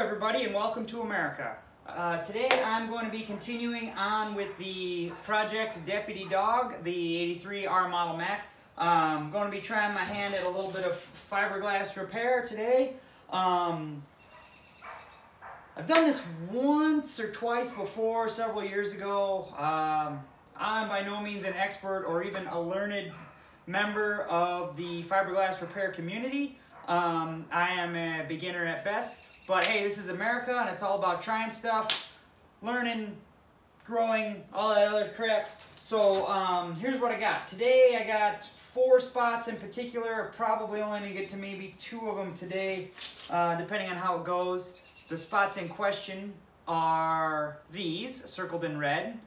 everybody, and welcome to America. Today I'm going to be continuing on with the Project Deputy Dog, the 83 R model Mack. I'm going to be trying my hand at a little bit of fiberglass repair today. I've done this once or twice before, several years ago. I'm by no means an expert or even a learned member of the fiberglass repair community. I am a beginner at best. But hey, this is America, and it's all about trying stuff, learning, growing, all that other crap. So here's what I got. Today I got 4 spots in particular. Probably only going to get to maybe 2 of them today, depending on how it goes. The spots in question are these, circled in red.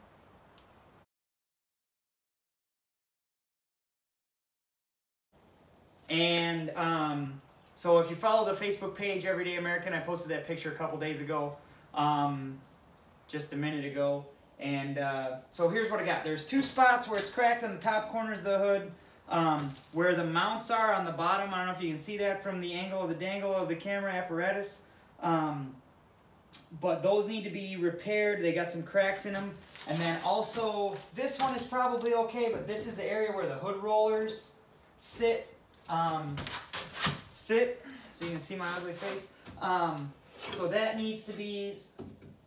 And so if you follow the Facebook page Everyday American, I posted that picture a couple days ago, just a minute ago. And so here's what I got. There's 2 spots where it's cracked on the top corners of the hood, where the mounts are on the bottom. I don't know if you can see that from the angle of the dangle of the camera apparatus. But those need to be repaired. They got some cracks in them. And then also, this one is probably okay, but this is the area where the hood rollers sit. So you can see my ugly face. So that needs to be,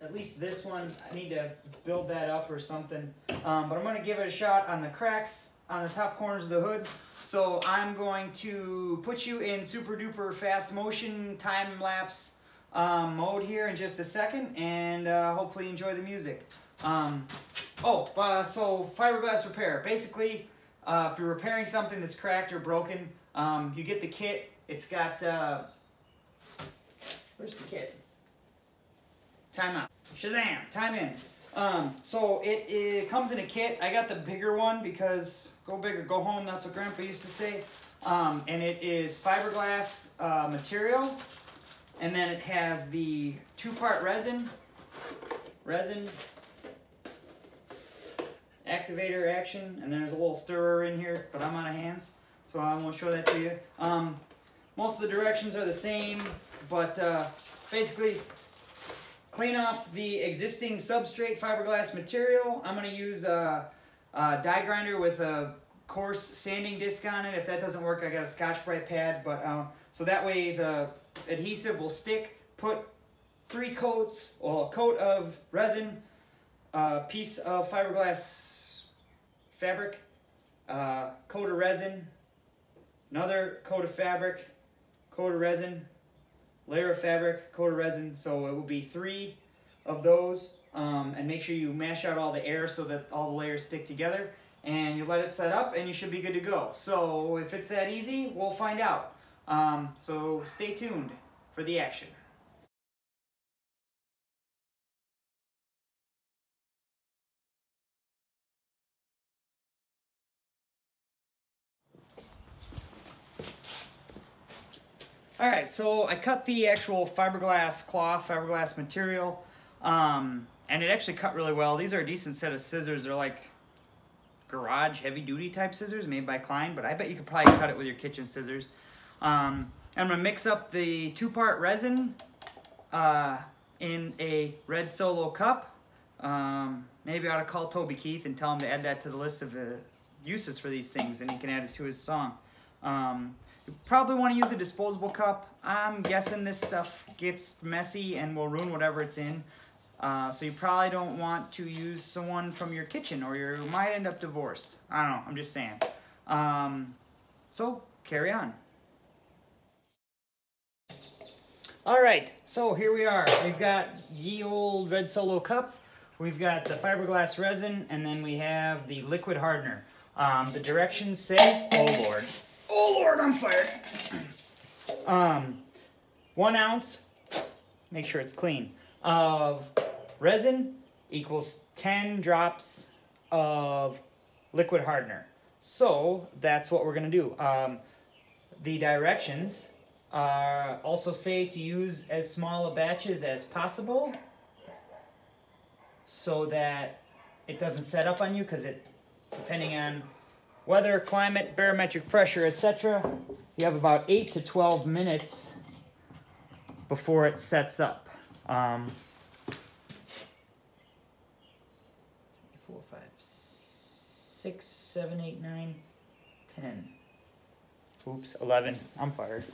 at least this one, I need to build that up or something. But I'm going to give it a shot on the cracks on the top corners of the hood. So I'm going to put you in super duper fast motion time lapse mode here in just a second, and hopefully enjoy the music. So fiberglass repair. Basically, if you're repairing something that's cracked or broken, you get the kit. It's got, where's the kit? Time out. Shazam! Time in. So it comes in a kit. I got the bigger one because go big or go home, that's what Grandpa used to say. And it is fiberglass material. And then it has the 2-part resin, activator action, and there's a little stirrer in here, but I'm out of hands, so I won't show that to you. Most of the directions are the same, but basically clean off the existing substrate fiberglass material. I'm going to use a die grinder with a coarse sanding disc on it. If that doesn't work, I got a Scotch-Brite pad, but so that way the adhesive will stick. Put 3 coats, or a coat of resin, a piece of fiberglass fabric, coat of resin, another coat of fabric, coat of resin, layer of fabric, coat of resin. So it will be 3 of those, and make sure you mash out all the air so that all the layers stick together, and you let it set up and you should be good to go. So if it's that easy, we'll find out. So stay tuned for the action. Alright, so I cut the actual fiberglass cloth, fiberglass material, and it actually cut really well. These are a decent set of scissors. They're like garage heavy-duty type scissors made by Klein, but I bet you could probably cut it with your kitchen scissors. I'm going to mix up the 2-part resin in a red Solo cup. Maybe I ought to call Toby Keith and tell him to add that to the list of uses for these things, and he can add it to his song. You probably want to use a disposable cup. I'm guessing this stuff gets messy and will ruin whatever it's in. So you probably don't want to use someone from your kitchen, or you might end up divorced. I don't know, I'm just saying. So carry on. Alright, so here we are. We've got ye old red Solo cup. We've got the fiberglass resin, and then we have the liquid hardener. The directions say, oh Lord, I'm fired. 1 ounce, make sure it's clean, of resin equals 10 drops of liquid hardener. So that's what we're going to do. The directions also say to use as small a batches as possible so that it doesn't set up on you, because depending on weather, climate, barometric pressure, etc., you have about 8 to 12 minutes before it sets up. Um, 4, 5, 6, 7, 8, 9, 10. Oops, 11. I'm fired.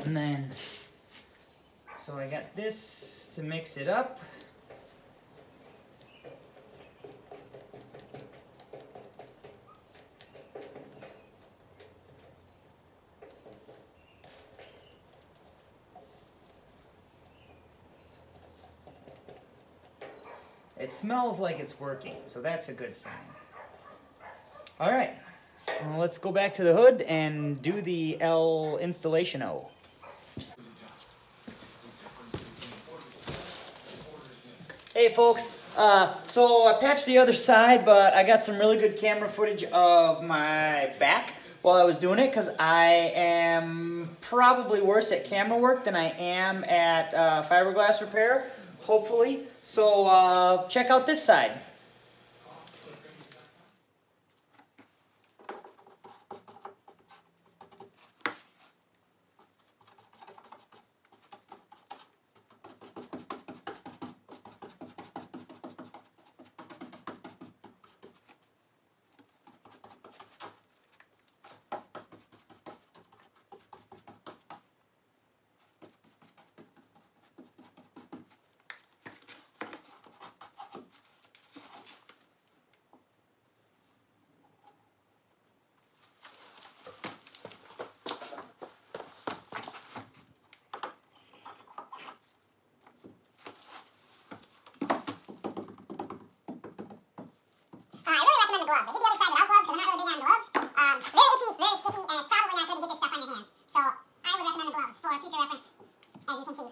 And then, so I got this to mix it up. It smells like it's working, so that's a good sign. Alright, well, let's go back to the hood and do the L installation-o. Hey folks, so I patched the other side, but I got some really good camera footage of my back while I was doing it, because I am probably worse at camera work than I am at fiberglass repair, hopefully. So check out this side. Gloves. I did the other side without gloves because I'm not really big on gloves. Very itchy, very sticky, and it's probably not good to get this stuff on your hands. So I would recommend the gloves for future reference, as you can see.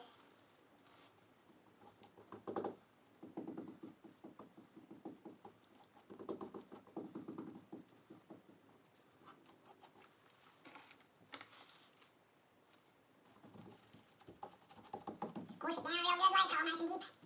Squish it down real good, like all nice and deep.